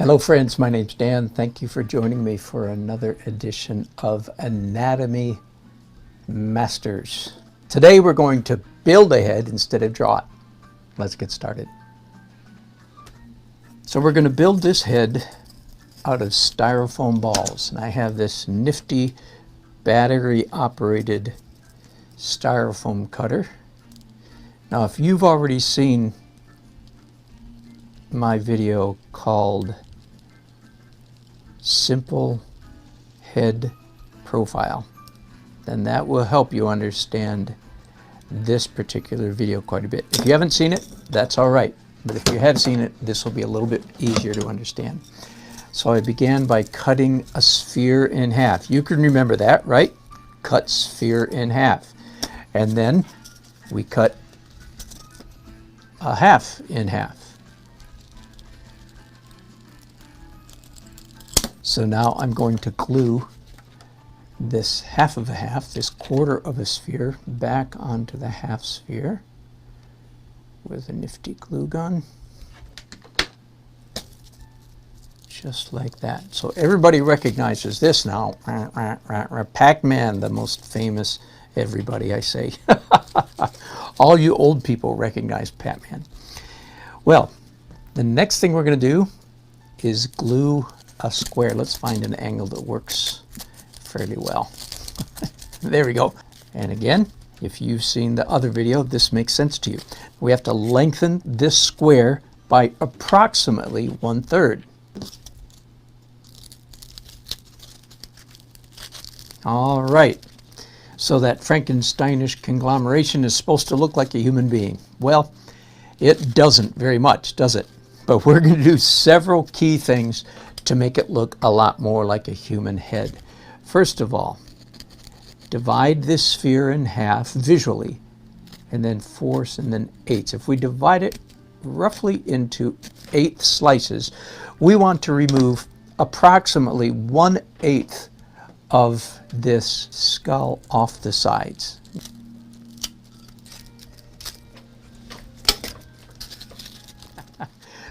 Hello friends, my name's Dan. Thank you for joining me for another edition of Anatomy Masters. Today we're going to build a head instead of draw it. Let's get started. So we're going to build this head out of styrofoam balls. And I have this nifty battery operated styrofoam cutter. Now if you've already seen my video called Simple Head Profile, then that will help you understand this particular video quite a bit. If you haven't seen it, that's all right. But if you have seen it, this will be a little bit easier to understand. So I began by cutting a sphere in half. You can remember that, right? Cut sphere in half. And then we cut a half in half. So now I'm going to glue this half of a half, this quarter of a sphere, back onto the half sphere with a nifty glue gun. Just like that. So everybody recognizes this now. Pac-Man, the most famous, everybody I say. All you old people recognize Pac-Man. Well, the next thing we're going to do is glue a square. Let's find an angle that works fairly well. There we go. And again, if you've seen the other video, this makes sense to you. We have to lengthen this square by approximately 1/3. All right. So that Frankensteinish conglomeration is supposed to look like a human being. Well, it doesn't very much, does it? But we're going to do several key things to make it look a lot more like a human head. First of all, divide this sphere in half visually, and then 4ths and then 8ths. If we divide it roughly into 8 slices, we want to remove approximately 1/8 of this skull off the sides.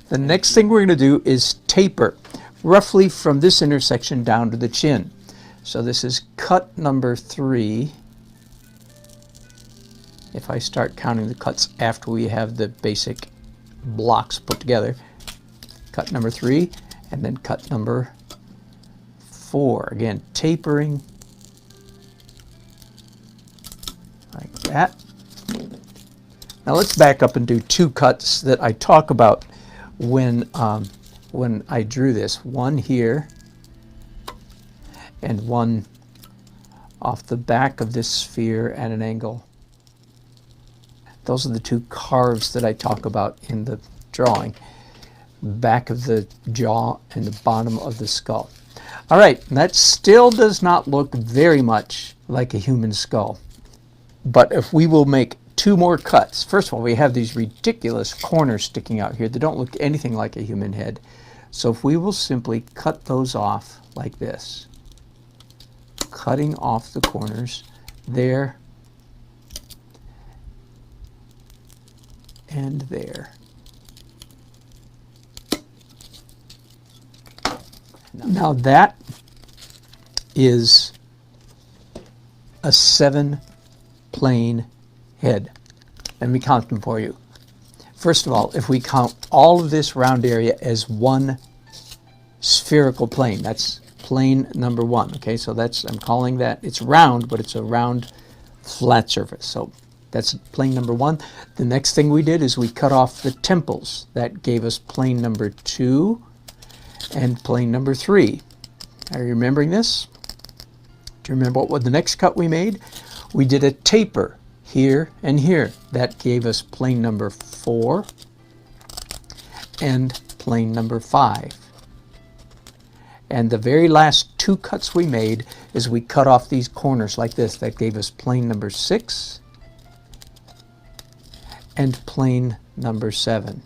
The next thing we're going to do is taper roughly from this intersection down to the chin. So this is cut number 3. If I start counting the cuts after we have the basic blocks put together, cut number 3 and then cut number 4. Again, tapering like that. Now let's back up and do 2 cuts that I talk about when I drew this. One here and one off the back of this sphere at an angle. Those are the 2 carves that I talk about in the drawing. Back of the jaw and the bottom of the skull. All right, that still does not look very much like a human skull. But if we will make 2 more cuts. First of all, we have these ridiculous corners sticking out here that don't look anything like a human head. So if we will simply cut those off like this, cutting off the corners there and there. Now that is a 7-plane head. Let me count them for you. First of all, if we count all of this round area as one spherical plane, that's plane number 1. Okay, so that's, I'm calling that, it's round, but it's a round flat surface. So that's plane number 1. The next thing we did is we cut off the temples. That gave us plane number 2 and plane number 3. Are you remembering this? Do you remember what the next cut we made? We did a taper here and here. That gave us plane number 4 and plane number 5. And the very last 2 cuts we made is we cut off these corners like this. That gave us plane number 6 and plane number 7.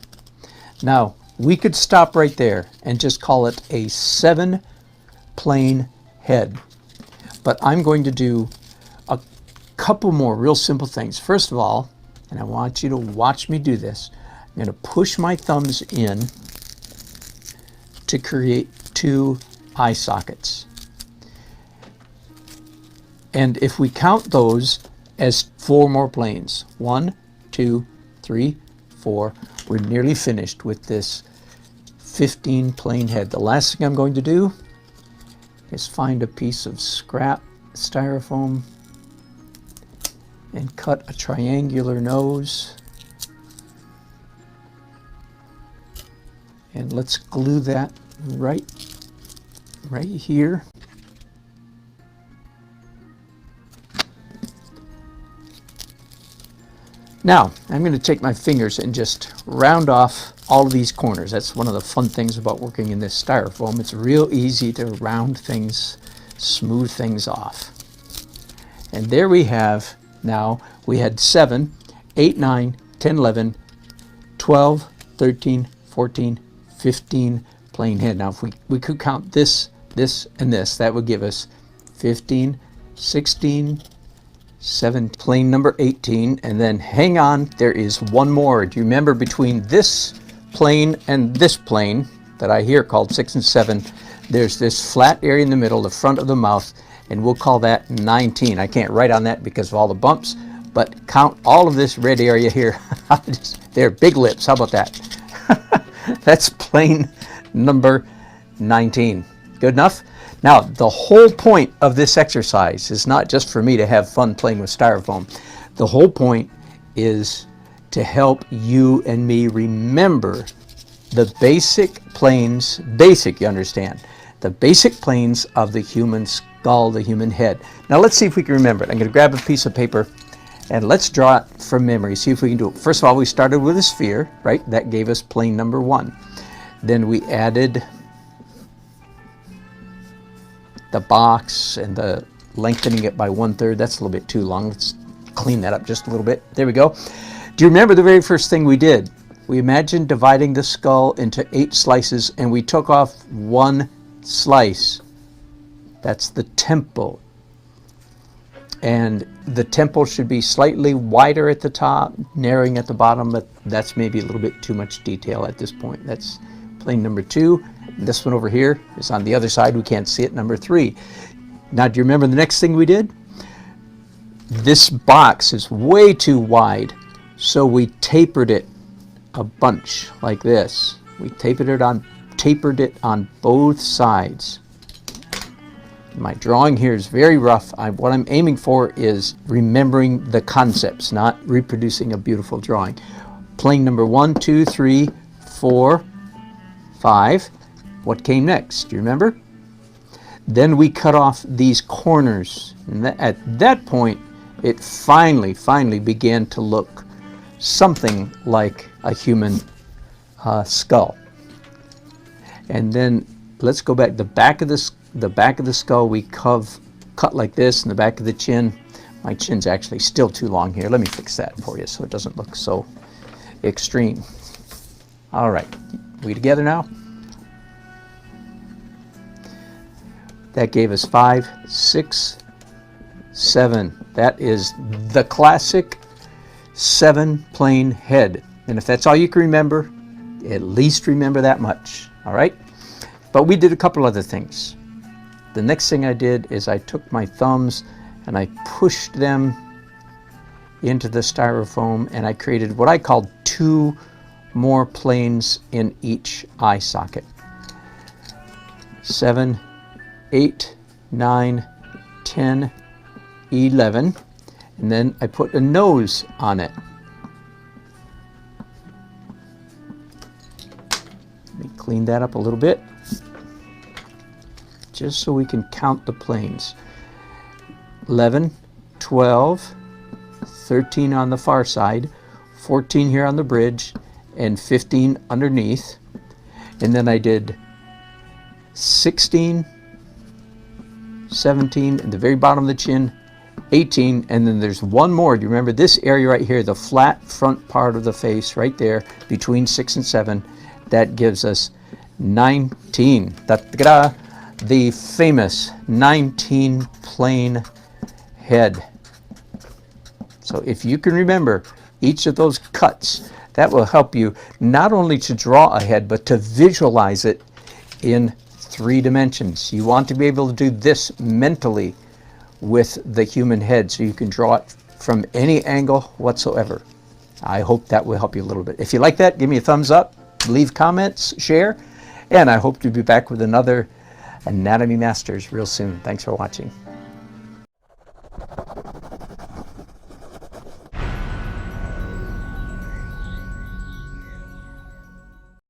Now, we could stop right there and just call it a 7-plane head. But I'm going to do a couple more real simple things. First of all, and I want you to watch me do this, I'm going to push my thumbs in to create 2 eye sockets. And if we count those as 4 more planes, 1, 2, 3, 4, we're nearly finished with this 15 plane head. The last thing I'm going to do is find a piece of scrap styrofoam and cut a triangular nose. And let's glue that right here. Now, I'm going to take my fingers and just round off all of these corners. That's one of the fun things about working in this styrofoam. It's real easy to round things, smooth things off. And there we have, now, we had 7, 8, 9, 10, 11, 12, 13, 14, 15 plane head. Now, if we could count this, this, and this, that would give us 15, 16, 7, plane number 18, and then hang on, there is one more. Do you remember between this plane and this plane that I hear called 6 and 7, there's this flat area in the middle, the front of the mouth, and we'll call that 19. I can't write on that because of all the bumps, but count all of this red area here. They're big lips. How about that? That's plane number 19. Good enough? Now, the whole point of this exercise is not just for me to have fun playing with styrofoam. The whole point is to help you and me remember the basic planes, you understand, the basic planes of the human skull, the human head. Now, let's see if we can remember it. I'm going to grab a piece of paper and let's draw it from memory, see if we can do it. First of all, we started with a sphere, right? That gave us plane number 1. Then we added the box and the lengthening it by 1/3. That's a little bit too long. Let's clean that up just a little bit. There we go. Do you remember the very first thing we did? We imagined dividing the skull into 8 slices and we took off 1 slice. That's the temple. And the temple should be slightly wider at the top, narrowing at the bottom, but that's maybe a little bit too much detail at this point. That's plane number 2. This one over here is on the other side. We can't see it, number 3. Now, do you remember the next thing we did? This box is way too wide, so we tapered it a bunch like this. We tapered it on both sides. My drawing here is very rough. What I'm aiming for is remembering the concepts, not reproducing a beautiful drawing. Plane number 1, 2, 3, 4, 5. What came next? Do you remember? Then we cut off these corners. And at that point, it finally began to look something like a human skull. And then let's go back. The back of the skull we cut like this, and the back of the chin. My chin's actually still too long here. Let me fix that for you so it doesn't look so extreme. All right, we together now? That gave us 5, 6, 7. That is the classic 7 plane head. And if that's all you can remember, at least remember that much. All right? But we did a couple other things. The next thing I did is I took my thumbs and I pushed them into the styrofoam and I created what I called 2 more planes in each eye socket. 7, 8, 9, 10, 11, and then I put a nose on it. Let me clean that up a little bit, just so we can count the planes. 11, 12, 13 on the far side, 14 here on the bridge, and 15 underneath. And then I did 16, 17 at the very bottom of the chin, 18, and then there's one more. Do you remember this area right here, the flat front part of the face right there between 6 and 7? That gives us 19. Da-da-da, the famous 19 plane head. So if you can remember each of those cuts, that will help you not only to draw a head, but to visualize it in 3 dimensions. You want to be able to do this mentally with the human head so you can draw it from any angle whatsoever. I hope that will help you a little bit. If you like that, give me a thumbs up, leave comments, share, and I hope to be back with another Anatomy Masters real soon. Thanks for watching.